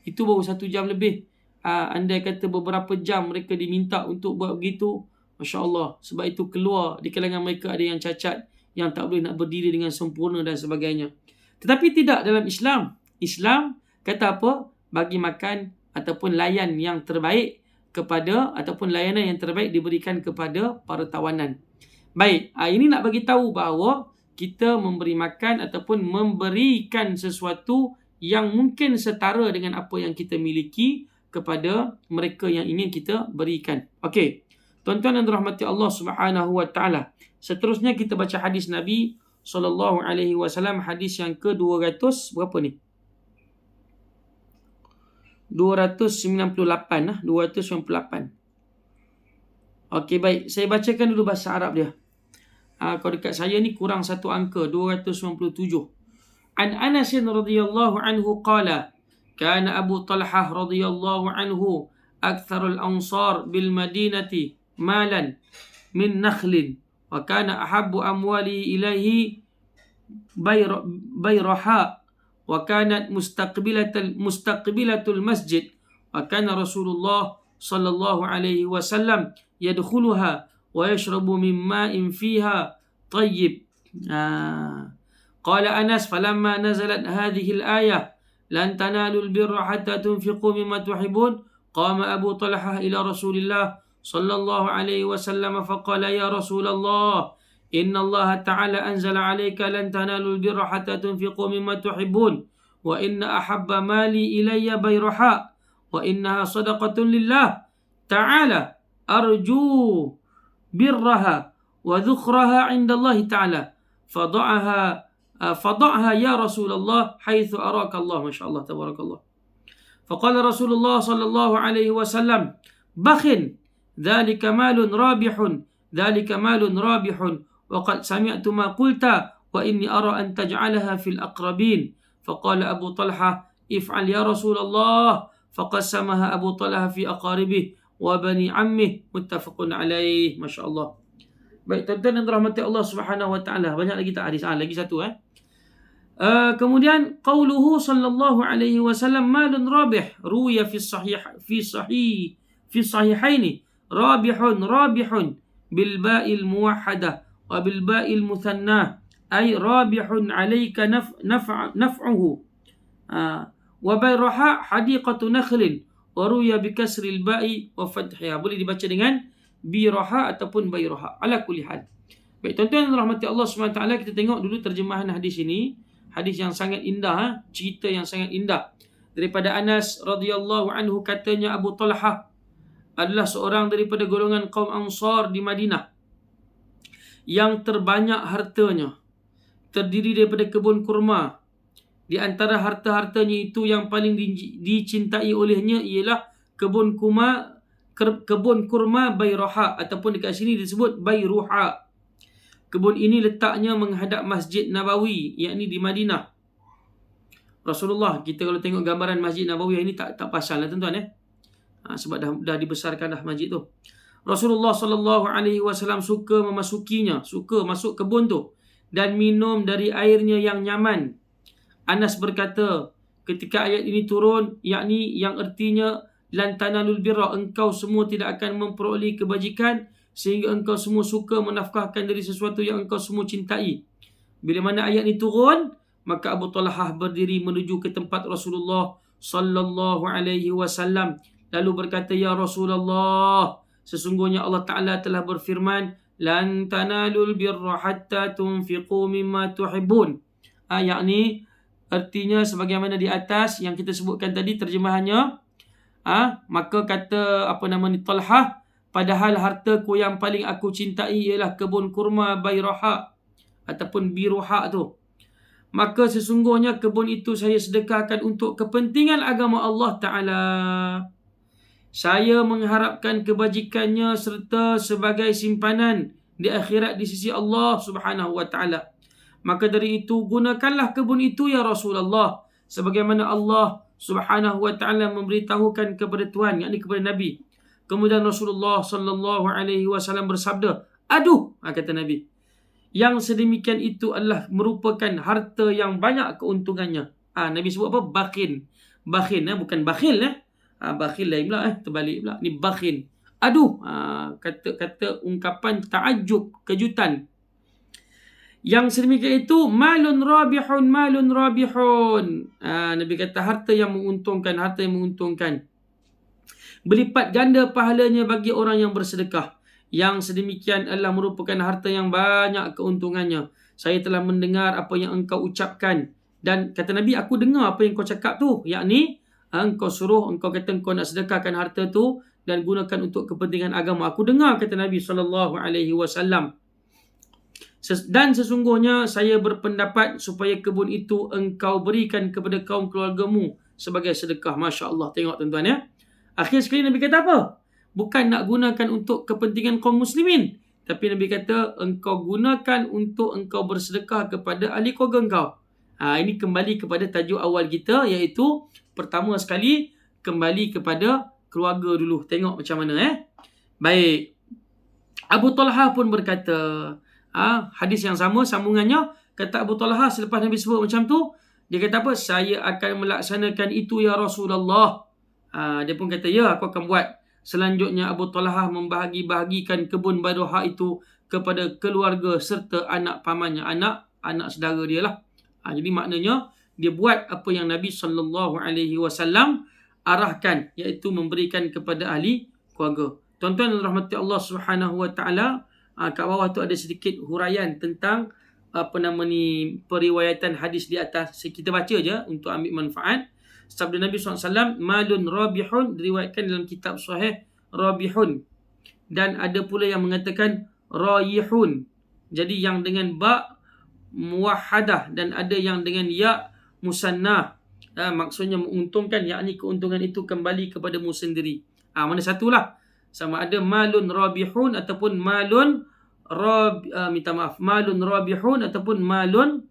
Itu baru 1 jam lebih. Andai kata beberapa jam mereka diminta untuk buat begitu, Masya Allah. Sebab itu keluar di kalangan mereka ada yang cacat, yang tak boleh nak berdiri dengan sempurna dan sebagainya. Tetapi tidak dalam Islam. Islam kata apa? Bagi makan ataupun layan yang terbaik kepada, ataupun layanan yang terbaik diberikan kepada para tawanan. Baik, ini nak bagi tahu bahawa kita memberi makan ataupun memberikan sesuatu yang mungkin setara dengan apa yang kita miliki kepada mereka yang ingin kita berikan. Okey. Tuan-tuan yang dirahmati Allah Subhanahu wa taala. Seterusnya kita baca hadis Nabi sallallahu alaihi wasallam, hadis yang ke-200 berapa ni? 298 298. Okey, baik. Saya bacakan dulu bahasa Arab dia. Kalau dekat saya ni kurang satu angka, 297. An Anas radhiyallahu anhu qala kana Abu Talhah radhiyallahu anhu aktsarul ansar bil madinati malan min nakhlin wa kana ahabbu amwali ilaihi bayraha wa kanat mustaqbilatul masjid wa kana Rasulullah sallallahu alaihi wasallam yadkhuluha wa yashrabu min ma'in fiha tayyib. Qala Anas falamma nazalat hadhihi al-ayah lan tanalul birra hatta tunfiqu mimma tuhibbun qama Abu Talhah ila Rasulillah sallallahu alaihi wasallam faqala ya Rasulullah inna Allah ta'ala anzala alayka lan tanalul birra hatta tunfiqu mimma tuhibbun wa inna ahabba mali ilayya bayraha wa innaha sadaqatun lillah ta'ala arju birraha wa dhukraha 'inda Allah ta'ala fada'ha ya Rasulullah haitsu araka Allah. Masyaallah, tabarakallah. Faqala Rasulullah sallallahu alaihi wasallam bakhin dhalika malun rabihun wa qad sami'tu ma qulta wa inni ara an taj'alaha fil aqrabin. Faqala Abu Talha if'al ya Rasulullah faqassamaha Abu Talha fi aqaribihi wa bani ammihi muttafaqun alaih. Masyaallah. Baik, tuan-tuan yang dirahmati Allah Subhanahu wa taala, banyak lagi tak hadis. Lagi satu kemudian qauluhu sallallahu alaihi wasallam malun rabih ruya fi sahihaini rabihun bil ba'il muwahhadah wa bil ba'il muthanna ay rabihun alayka naf'uhu wa bayraha hadiqatu nakhlin wa ruya bi kasril ba'i wa fathiha. Boleh dibaca dengan biraha ataupun bayraha, ala kulli hal. Baik, tuan-tuan yang dirahmati Allah Subhanahu wa taala, kita tengok dulu terjemahan hadis ini. Hadis yang sangat indah, cerita yang sangat indah. Daripada Anas radhiyallahu anhu, katanya Abu Talhah adalah seorang daripada golongan kaum Ansar di Madinah yang terbanyak hartanya, terdiri daripada kebun kurma. Di antara harta-hartanya itu yang paling dicintai olehnya ialah kebun kurma Bayraha, ataupun dekat sini disebut Bayruha. Kebun ini letaknya menghadap Masjid Nabawi, yakni di Madinah. Rasulullah, kita kalau tengok gambaran Masjid Nabawi ini tak pasal lah tuan-tuan sebab dah dibesarkan dah masjid tu. Rasulullah sallallahu alaihi wasallam suka memasukinya, suka masuk kebun tu dan minum dari airnya yang nyaman. Anas berkata, ketika ayat ini turun, yakni yang artinya lan tanalul birra, engkau semua tidak akan memperoleh kebajikan sehingga engkau semua suka menafkahkan dari sesuatu yang engkau semua cintai. Bila mana ayat ini turun, maka Abu Talhah berdiri menuju ke tempat Rasulullah sallallahu alaihi wasallam lalu berkata, ya Rasulullah, sesungguhnya Allah Ta'ala telah berfirman, lan tanalul birra hatta tunfiqu mimma tuhibbun. Yakni artinya sebagaimana di atas yang kita sebutkan tadi terjemahannya. Maka kata Talhah, padahal hartaku yang paling aku cintai ialah kebun kurma Bayraha ataupun Biruha tu. Maka sesungguhnya kebun itu saya sedekahkan untuk kepentingan agama Allah Ta'ala. Saya mengharapkan kebajikannya serta sebagai simpanan di akhirat di sisi Allah Subhanahu wa Ta'ala. Maka dari itu gunakanlah kebun itu ya Rasulullah, sebagaimana Allah Subhanahu wa Ta'ala memberitahukan kepada Tuhan, yakni kepada Nabi. Kemudian Rasulullah sallallahu alaihi wasallam bersabda, aduh, kata Nabi, yang sedemikian itu adalah merupakan harta yang banyak keuntungannya. Nabi sebut apa? Bakhin, bukan bakhil. Bakhil lain pula, terbalik pula. Ni bakhin. Aduh, kata ungkapan ta'ajub, kejutan. Yang sedemikian itu malun rabihun. Nabi kata harta yang menguntungkan. Berlipat ganda pahalanya bagi orang yang bersedekah. Yang sedemikian adalah merupakan harta yang banyak keuntungannya. Saya telah mendengar apa yang engkau ucapkan. Dan kata Nabi, aku dengar apa yang kau cakap tu. Yakni engkau suruh, engkau kata engkau nak sedekahkan harta tu dan gunakan untuk kepentingan agama. Aku dengar kata Nabi SAW. Dan sesungguhnya saya berpendapat supaya kebun itu engkau berikan kepada kaum keluargamu sebagai sedekah. Masya Allah. Tengok tuan-tuan ya. Akhir sekali Nabi kata apa? Bukan nak gunakan untuk kepentingan kaum muslimin. Tapi Nabi kata engkau gunakan untuk engkau bersedekah kepada ahli keluarga engkau. Ini kembali kepada tajuk awal kita, iaitu pertama sekali kembali kepada keluarga dulu. Tengok macam mana Baik. Abu Talha pun berkata, hadis yang sama, sambungannya, kata Abu Talha selepas Nabi sebut macam tu, dia kata apa? Saya akan melaksanakan itu ya Rasulullah. Dia pun kata, ya, aku akan buat. Selanjutnya Abu Talha membahagi-bahagikan kebun Baduha itu kepada keluarga serta anak pamannya, anak saudara dia lah. Jadi maknanya dia buat apa yang Nabi SAW arahkan, iaitu memberikan kepada ahli keluarga. Tuan-tuan dan rahmati Allah Subhanahu Wa Taala, kat bawah tu ada sedikit huraian tentang periwayatan hadis di atas. Kita baca je untuk ambil manfaat. Sabda Nabi SAW, malun rabihun, diriwayatkan dalam kitab sahih rabihun. Dan ada pula yang mengatakan rayihun. Jadi yang dengan ba muwahhadah, dan ada yang dengan ya musannah. Maksudnya menguntungkan, yakni keuntungan itu kembali kepadamu sendiri. Mana satulah. Sama ada malun rabihun ataupun malun malun rabihun ataupun malun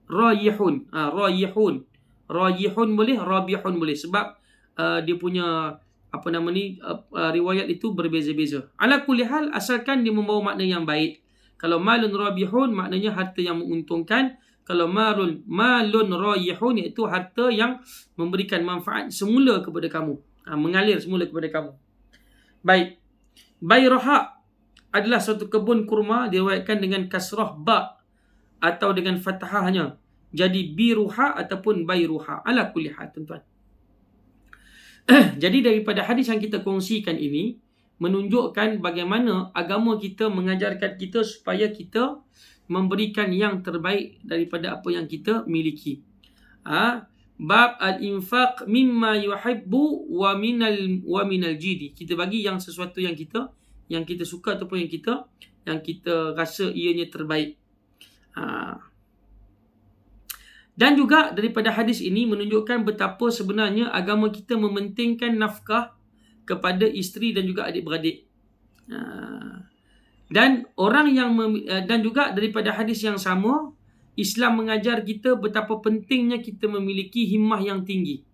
rayihun. Rayihun boleh, rabihun boleh, sebab dia punya riwayat itu berbeza-beza. Ala kulli hal, asalkan dia membawa makna yang baik. Kalau malun rabihun maknanya harta yang menguntungkan. Kalau malun rayihun iaitu harta yang memberikan manfaat semula kepada kamu, mengalir semula kepada kamu. Baik. Bayraha adalah suatu kebun kurma, diriwayatkan dengan kasrah ba atau dengan fathahnya. Jadi biruha ataupun bayruha. Ala kulli hal, tuan-tuan. Jadi daripada hadis yang kita kongsikan ini menunjukkan bagaimana agama kita mengajarkan kita supaya kita memberikan yang terbaik daripada apa yang kita miliki. Bab al-infaq mimma yuhibbu wa minal jidi. Kita bagi yang sesuatu yang kita suka ataupun yang kita rasa ianya terbaik. Dan juga daripada hadis ini menunjukkan betapa sebenarnya agama kita mementingkan nafkah kepada isteri dan juga adik-beradik. Dan juga daripada hadis yang sama, Islam mengajar kita betapa pentingnya kita memiliki himmah yang tinggi.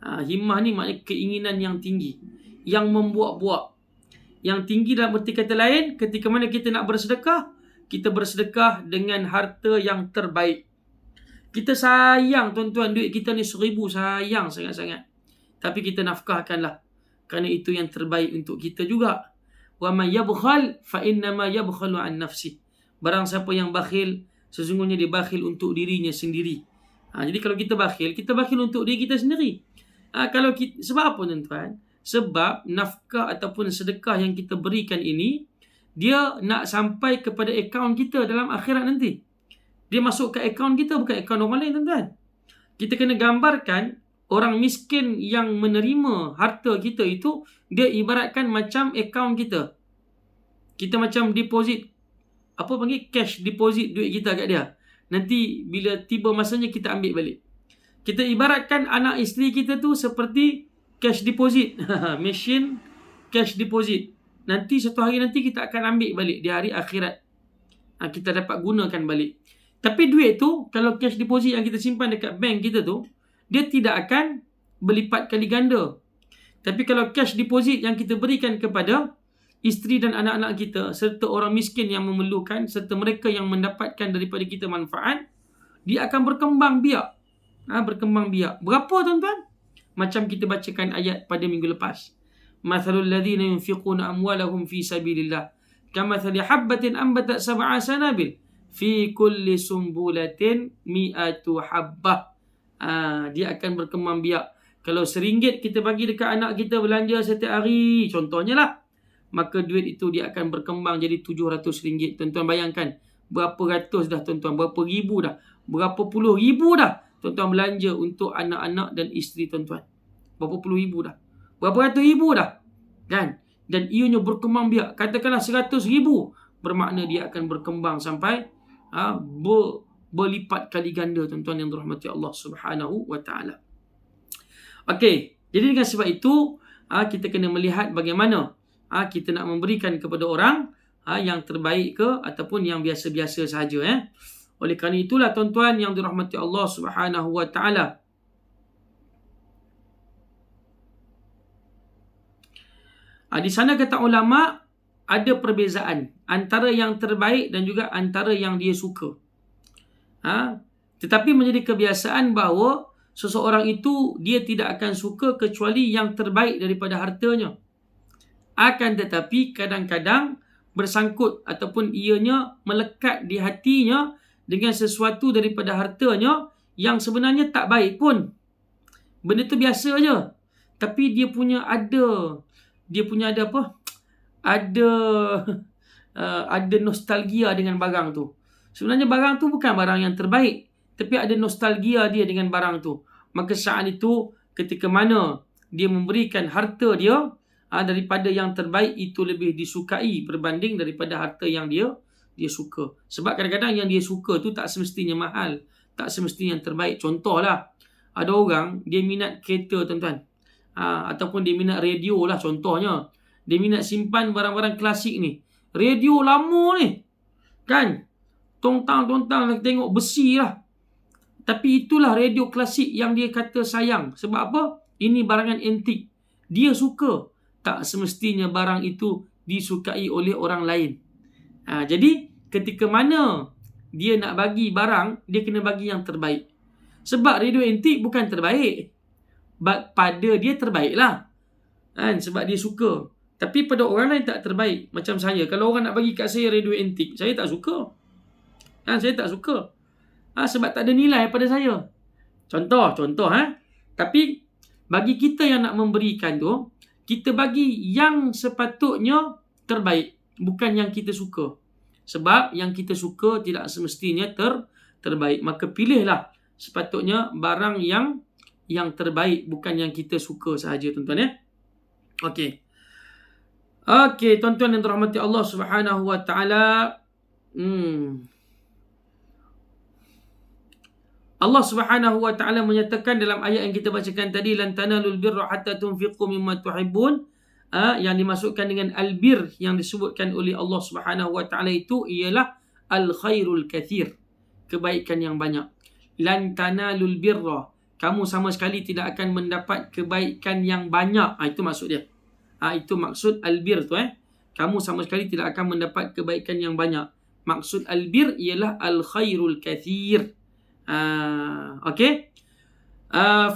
Himmah ni maknanya keinginan yang tinggi, yang membuat-buat. Yang tinggi dalam erti kata lain, ketika mana kita nak bersedekah, kita bersedekah dengan harta yang terbaik. Kita sayang, tuan-tuan, duit kita ni 1,000, sayang sangat-sangat. Tapi kita nafkahkanlah, kerana itu yang terbaik untuk kita juga. Wa man yabkhal fa innama yabkhalu an nafsi. Barang siapa yang bakhil, sesungguhnya dia bakhil untuk dirinya sendiri. Jadi kalau kita bakhil untuk diri kita sendiri. Sebab apa, tuan-tuan? Sebab nafkah ataupun sedekah yang kita berikan ini, dia nak sampai kepada akaun kita dalam akhirat nanti. Dia masuk ke akaun kita, bukan akaun orang lain, tuan-tuan. Kita kena gambarkan orang miskin yang menerima harta kita itu, dia ibaratkan macam akaun kita. Kita macam deposit, cash deposit duit kita kat dia. Nanti bila tiba masanya kita ambil balik. Kita ibaratkan anak isteri kita tu seperti cash deposit. Machine cash deposit. Nanti satu hari nanti kita akan ambil balik di hari akhirat. Kita dapat gunakan balik. Tapi duit tu, kalau cash deposit yang kita simpan dekat bank kita tu, dia tidak akan berlipat kali ganda. Tapi kalau cash deposit yang kita berikan kepada isteri dan anak-anak kita, serta orang miskin yang memerlukan, serta mereka yang mendapatkan daripada kita manfaat, dia akan berkembang biak. Berkembang biak. Berapa, tuan-tuan? Macam kita bacakan ayat pada minggu lepas. Mathalul ladzina yunfiquna amwalahum fi sabilillah kamathali habbatin ambatat sab'a sanabil fi kulli sumbulatin mi'atu habbah. Dia akan berkembang biak. Kalau RM1 kita bagi dekat anak kita belanja setiap hari, contohnya lah, maka duit itu dia akan berkembang jadi RM700. Tuan-tuan bayangkan, berapa ratus dah, tuan-tuan, berapa ribu dah, berapa puluh ribu dah tuan-tuan belanja untuk anak-anak dan isteri tuan-tuan. Berapa puluh ribu dah. berapa ratus ribu dah. Kan? Dan ianya berkembang biak. Katakanlah 100,000. Bermakna dia akan berkembang sampai berlipat kali ganda, tuan-tuan yang dirahmati Allah Subhanahu wa taala. Okey, jadi dengan sebab itu kita kena melihat bagaimana kita nak memberikan kepada orang yang terbaik ke ataupun yang biasa-biasa saja. Oleh kerana itulah tuan-tuan yang dirahmati Allah Subhanahu wa taala, di sana kata ulama ada perbezaan antara yang terbaik dan juga antara yang dia suka. Tetapi menjadi kebiasaan bahawa seseorang itu dia tidak akan suka kecuali yang terbaik daripada hartanya. Akan tetapi kadang-kadang bersangkut ataupun ianya melekat di hatinya dengan sesuatu daripada hartanya yang sebenarnya tak baik pun. Benda tu biasa je. Tapi dia punya ada apa? Ada nostalgia dengan barang tu. Sebenarnya barang tu bukan barang yang terbaik, tapi ada nostalgia dia dengan barang tu. Maka saat itu ketika mana dia memberikan harta dia daripada yang terbaik, itu lebih disukai berbanding daripada harta yang dia suka. Sebab kadang-kadang yang dia suka tu tak semestinya mahal, tak semestinya yang terbaik. Contohlah, ada orang dia minat kereta, tuan-tuan. Ataupun dia minat radio lah contohnya. Dia minat simpan barang-barang klasik ni. Radio lama ni. Kan? Tontang-tontang tengok besi lah. Tapi itulah radio klasik yang dia kata sayang. Sebab apa? Ini barangan antik. Dia suka. Tak semestinya barang itu disukai oleh orang lain. Jadi ketika mana dia nak bagi barang, dia kena bagi yang terbaik. Sebab radio antik bukan terbaik. Pada dia terbaik lah. Sebab dia suka. Tapi pada orang lain tak terbaik. Macam saya. Kalau orang nak bagi kat saya radio antik, saya tak suka. Saya tak suka. Sebab tak ada nilai pada saya. Contoh. Tapi bagi kita yang nak memberikan tu, kita bagi yang sepatutnya terbaik. Bukan yang kita suka. Sebab yang kita suka tidak semestinya terbaik. Maka pilihlah sepatutnya barang yang terbaik, bukan yang kita suka sahaja, tuan-tuan. Okey, tuan-tuan yang dirahmati Allah Subhanahu wa taala. Allah Subhanahu wa taala menyatakan dalam ayat yang kita bacakan tadi, lan tanalul birra hatta tunfiqu mimma tuhibbun. Yang dimasukkan dengan albir yang disebutkan oleh Allah Subhanahu wa taala itu ialah al-khairul kathir, kebaikan yang banyak. Lan tanalul birra, kamu sama sekali tidak akan mendapat kebaikan yang banyak. Itu maksud dia. Itu maksud albir tu. Kamu sama sekali tidak akan mendapat kebaikan yang banyak. Maksud albir ialah al-khairul kathir. Okey.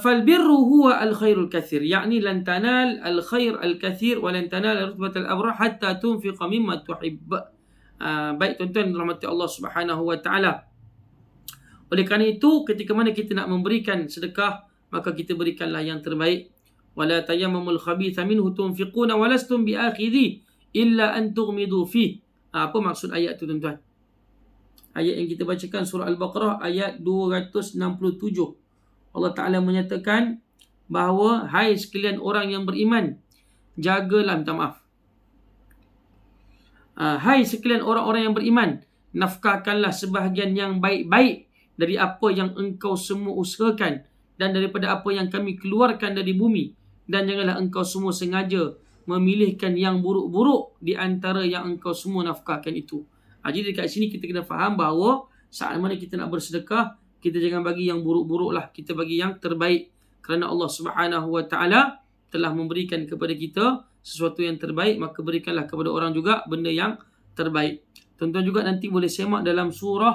Falbirru huwa al-khairul kathir, yakni lan tanal al-khair al-kathir wa lan tanal rutbat al-abrar hatta tunfiqa mimma tuhibb. Baik tuan-tuan rahmati Allah Subhanahu wa taala. Oleh kerana itu ketika mana kita nak memberikan sedekah, maka kita berikanlah yang terbaik. Wala tayammamul khabitha minhu tunfiquna walastum biakhidhi illa an tughmidu fi. Apa maksud ayat tu, tuan-tuan? Ayat yang kita bacakan surah Al-Baqarah ayat 267. Allah Ta'ala menyatakan bahawa hai sekalian orang yang beriman, jagalah, minta maaf. Hai sekalian orang-orang yang beriman, nafkahkanlah sebahagian yang baik-baik dari apa yang engkau semua usahakan dan daripada apa yang kami keluarkan dari bumi, dan janganlah engkau semua sengaja memilihkan yang buruk-buruk di antara yang engkau semua nafkahkan itu. Jadi dekat sini kita kena faham bahawa saat mana kita nak bersedekah, kita jangan bagi yang buruk-buruk lah. Kita bagi yang terbaik. Kerana Allah Subhanahu wa ta'ala telah memberikan kepada kita sesuatu yang terbaik, maka berikanlah kepada orang juga benda yang terbaik. Tuan-tuan juga nanti boleh semak dalam surah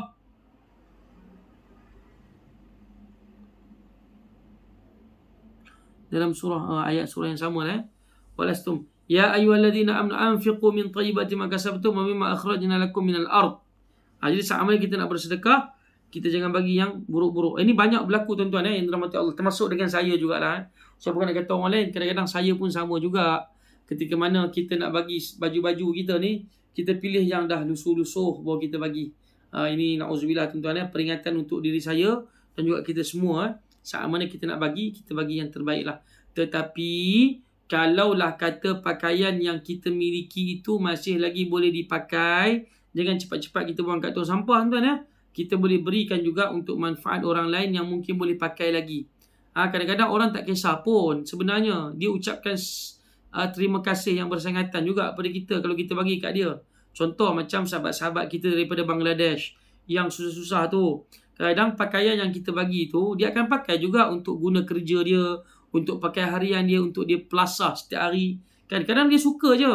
ayat surah yang sama walastum ya ayyuhalladzina amanu anfiqu min thayyibati ma kasabtum wa mimma akhrajna lakum minal ard. Jadi saat mana kita nak bersedekah, kita jangan bagi yang buruk-buruk. Ini banyak berlaku, tuan-tuan yang dirahmati Allah, termasuk dengan saya jugalah. Saya bukan nak kata orang lain, kadang-kadang saya pun sama juga. Ketika mana kita nak bagi baju-baju kita ni, kita pilih yang dah lusuh-lusuh baru kita bagi. Ini na'udzubillah, tuan-tuan, peringatan untuk diri saya dan juga kita semua. Saat mana kita nak bagi, kita bagi yang terbaik lah. Tetapi kalaulah kata pakaian yang kita miliki itu masih lagi boleh dipakai, jangan cepat-cepat kita buang kat tong sampah tuan ya. Kita boleh berikan juga untuk manfaat orang lain yang mungkin boleh pakai lagi. Kadang-kadang orang tak kisah pun sebenarnya, dia ucapkan terima kasih yang bersangatan juga pada kita kalau kita bagi kat dia. Contoh macam sahabat-sahabat kita daripada Bangladesh yang susah-susah tu, kadang pakaian yang kita bagi tu dia akan pakai juga untuk guna kerja dia, untuk pakai harian dia, untuk dia pelasah setiap hari kan. Kadang dia suka je.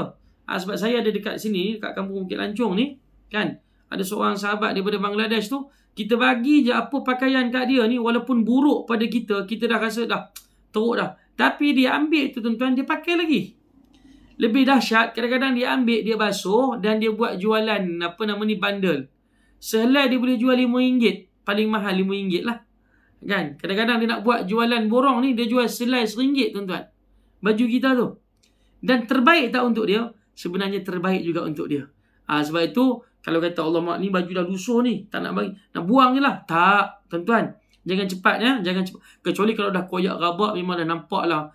Sebab saya ada dekat sini, dekat kampung Bukit Lancong ni kan, ada seorang sahabat daripada Bangladesh tu, kita bagi je apa pakaian kat dia ni, walaupun buruk pada kita, kita dah rasa dah teruk dah, tapi dia ambil tu tuan-tuan, dia pakai lagi. Lebih dahsyat, kadang-kadang dia ambil, dia basuh dan dia buat jualan bundle. Sehelai dia boleh jual RM5, paling mahal RM5 lah kan. Kadang-kadang dia nak buat jualan borong ni, dia jual selai RM1 tuan-tuan, baju kita tu. Dan terbaik tak untuk dia? Sebenarnya terbaik juga untuk dia. Sebab itu kalau kata Allah, mak ni baju dah lusuh ni, tak nak bagi, nak buang je lah. Tak tuan-tuan, jangan cepat ya, jangan cepat. Kecuali kalau dah koyak rabak, memang dah nampak lah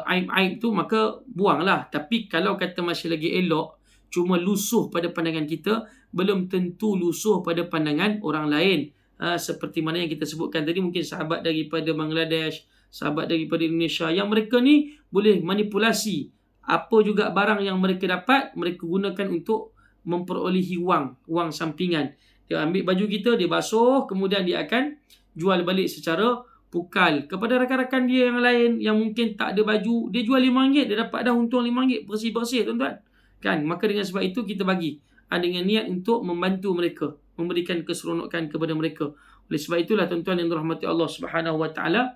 aib-aib tu, maka buanglah. Tapi kalau kata masih lagi elok, cuma lusuh pada pandangan kita, belum tentu lusuh pada pandangan orang lain. Seperti mana yang kita sebutkan tadi, mungkin sahabat daripada Bangladesh, sahabat daripada Indonesia, yang mereka ni boleh manipulasi apa juga barang yang mereka dapat, mereka gunakan untuk memperolehi wang sampingan. Dia ambil baju kita, dia basuh, kemudian dia akan jual balik secara pukal kepada rakan-rakan dia yang lain yang mungkin tak ada baju. Dia jual RM5, dia dapat dah untung RM5, bersih-bersih tuan-tuan kan. Maka dengan sebab itu kita bagi dengan niat untuk membantu mereka, memberikan keseronokan kepada mereka. Oleh sebab itulah tuan-tuan yang dirahmati Allah Subhanahu Wa Taala,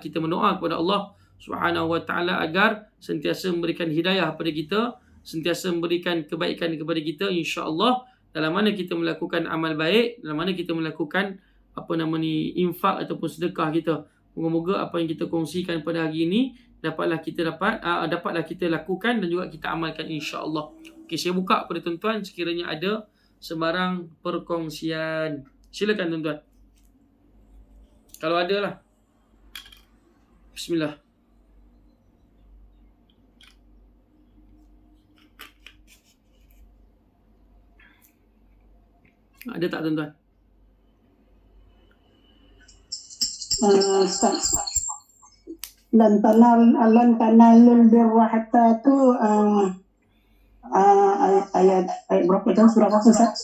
kita berdoa kepada Allah Subhanahu Wa Taala agar sentiasa memberikan hidayah kepada kita, sentiasa memberikan kebaikan kepada kita, insya-Allah. Dalam mana kita melakukan amal baik, dalam mana kita melakukan infak ataupun sedekah kita, moga-moga apa yang kita kongsikan pada hari ini dapatlah kita lakukan dan juga kita amalkan, insya-Allah. Okey, saya buka kepada tuan-tuan sekiranya ada sebarang perkongsian. Silakan tuan-tuan, kalau ada lah. Bismillah. Ada tak tuan-tuan? Lan tanalul birra hatta tu ayat berapa itu, surah apa Ustaz?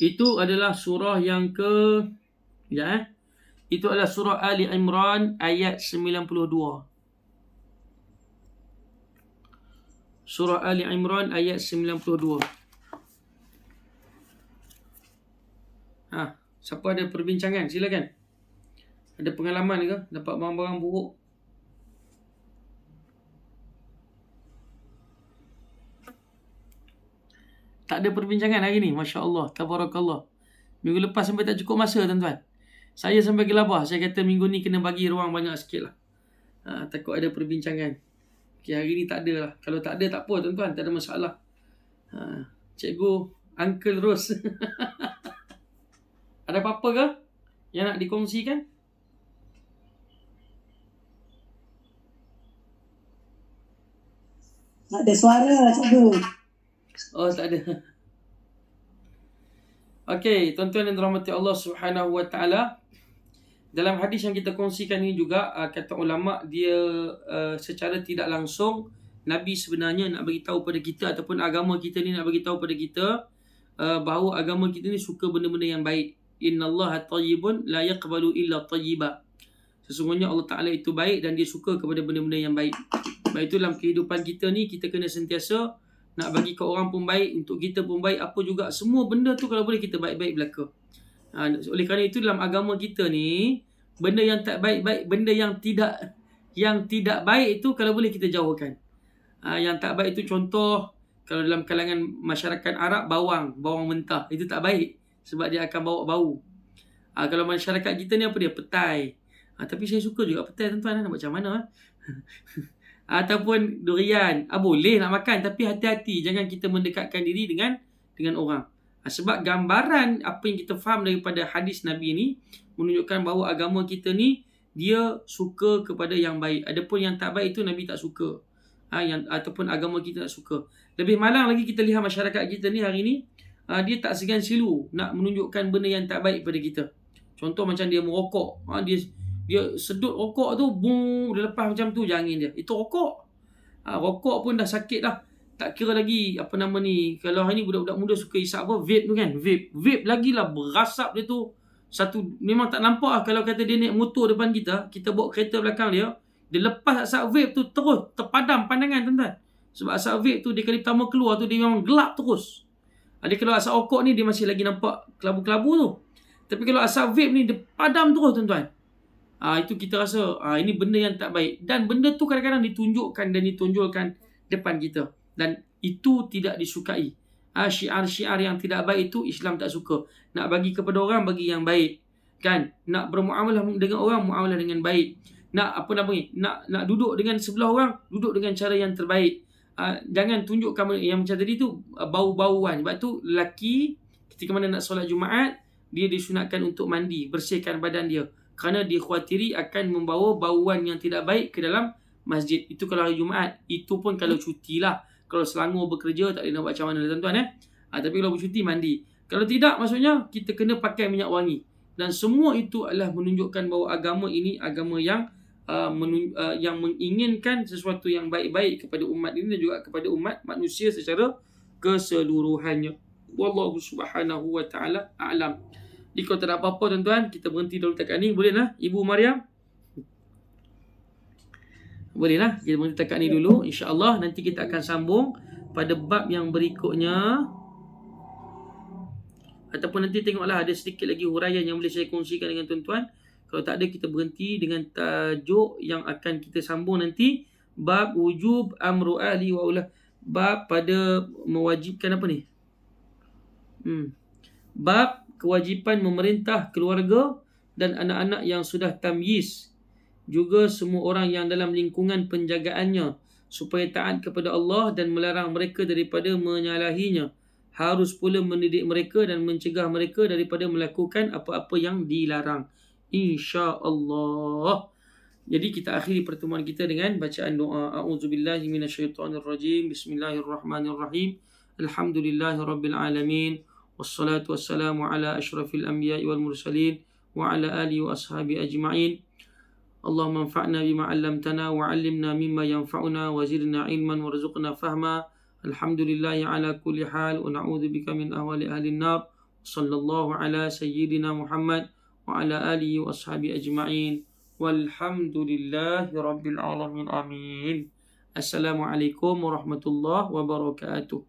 Itu adalah surah yang itu adalah surah Ali Imran ayat 92. Surah Ali Imran ayat 92. Siapa ada perbincangan, silakan. Ada pengalaman ke dapat barang-barang buruk? Tak ada perbincangan hari ni, masya-Allah, tabarakallah. Minggu lepas sampai tak cukup masa tuan-tuan. Saya sampai gelabah, saya kata minggu ni kena bagi ruang banyak sikit lah. Takut ada perbincangan. Okay, hari ni tak ada lah. Kalau tak ada tak apa tuan-tuan, tak ada masalah. Cikgu Uncle Rose ada apa-apa ke yang nak dikongsikan? Ada suara cikgu. Oh, tak ada. Okey, tuan-tuan yang dirahmati Allah Subhanahu Wa Taala, dalam hadis yang kita kongsikan ini juga kata ulama, dia secara tidak langsung Nabi sebenarnya nak bagi tahu pada kita, ataupun agama kita ni nak bagi tahu pada kita bahawa agama kita ni suka benda-benda yang baik. Innallaha tayyibun la yaqbalu illa tayyiba. Sesungguhnya Allah Taala itu baik dan dia suka kepada benda-benda yang baik. Sebab itu dalam kehidupan kita ni, kita kena sentiasa nak bagi ke orang pun baik, untuk kita pun baik, apa juga, semua benda tu kalau boleh kita baik-baik belaka. Oleh kerana itu dalam agama kita ni, benda yang tak baik-baik, benda yang tidak baik itu kalau boleh kita jauhkan. Yang tak baik itu contoh, kalau dalam kalangan masyarakat Arab, bawang mentah, itu tak baik sebab dia akan bawa bau. Kalau masyarakat kita ni apa dia? Petai. Tapi saya suka juga petai tuan-tuan, nak macam mana? Ataupun durian, boleh nak makan, tapi hati-hati, jangan kita mendekatkan diri dengan orang. Sebab gambaran apa yang kita faham daripada hadis Nabi ni menunjukkan bahawa agama kita ni dia suka kepada yang baik. Adapun yang tak baik itu Nabi tak suka. Ataupun agama kita tak suka. Lebih malang lagi kita lihat masyarakat kita ni hari ni, dia tak segan silu nak menunjukkan benda yang tak baik pada kita. Contoh macam dia merokok. Dia sedut rokok tu, boom, dia lepas macam tu je angin dia. Itu rokok. Rokok pun dah sakit dah. Tak kira lagi apa nama ni. Kalau hari ni budak-budak muda suka isap apa, vape tu kan. Vape lagi lah berasap dia tu. Satu memang tak nampak lah. Kalau kata dia naik motor depan kita bawa kereta belakang dia lepas asap vape tu terus terpadam pandangan tuan-tuan. Sebab asap vape tu dia kali pertama keluar tu dia memang gelap terus. Dia kalau asap rokok ni dia masih lagi nampak kelabu-kelabu tu. Tapi kalau asap vape ni dia padam terus tuan-tuan. Itu kita rasa ini benda yang tak baik. Dan benda tu kadang-kadang ditunjukkan dan ditonjolkan depan kita. Dan itu tidak disukai. Syiar-syiar yang tidak baik itu Islam tak suka. Nak bagi kepada orang, bagi yang baik. Kan? Nak bermuamalah dengan orang, muamalah dengan baik. Nak nak duduk dengan sebelah orang, duduk dengan cara yang terbaik. Jangan tunjukkan yang macam tadi tu bau-bauan. Sebab tu lelaki ketika mana nak solat Jumaat, dia disunatkan untuk mandi, bersihkan badan dia. Kerana dia khawatiri akan membawa bauan yang tidak baik ke dalam masjid. Itu kalau hari Jumaat. Itu pun kalau cuti lah. Kalau Selangor bekerja, tak boleh nak buat macam mana tuan-tuan. Tapi kalau bercuti, mandi. Kalau tidak, maksudnya kita kena pakai minyak wangi. Dan semua itu adalah menunjukkan bahawa agama ini agama yang menginginkan sesuatu yang baik-baik kepada umat ini dan juga kepada umat manusia secara keseluruhannya. Wallahu subhanahu wa ta'ala a'lam. Jadi kalau tak ada apa-apa tuan-tuan, kita berhenti dulu dekat ni. Boleh lah Ibu Maryam? Boleh lah, kita berhenti dekat ni dulu. InsyaAllah nanti kita akan sambung pada bab yang berikutnya. Ataupun nanti tengoklah ada sedikit lagi huraian yang boleh saya kongsikan dengan tuan-tuan. Kalau tak ada, kita berhenti dengan tajuk yang akan kita sambung nanti. Bab wujub amru ahli wa ulah. Bab pada mewajibkan apa ni? Bab kewajipan memerintah keluarga dan anak-anak yang sudah tamyiz. Juga semua orang yang dalam lingkungan penjagaannya. Supaya taat kepada Allah dan melarang mereka daripada menyalahinya. Harus pula mendidik mereka dan mencegah mereka daripada melakukan apa-apa yang dilarang. InsyaAllah. Jadi kita akhiri pertemuan kita dengan bacaan doa. A'udzubillahi minasyaitanirrajim. Bismillahirrahmanirrahim. Alhamdulillahirabbil alamin. Wassalatu wassalamu ala asyrafil anbiya'i wal mursalin wa ala alihi wa ashabi ajma'in. Allahumma anfa'na bima 'allamtana wa 'allimna mimma yanfa'una wa zidna 'ilman warzuqna fahma. Alhamdulillahi ala kulli hal wa na'udzubika min ahwali ahli an-nar. Sallallahu ala sayyidina Muhammad wa ala alihi wa ashabi ajma'in. Walhamdulillahi rabbil alamin. Amin. Assalamualaikum warahmatullahi wabarakatuh.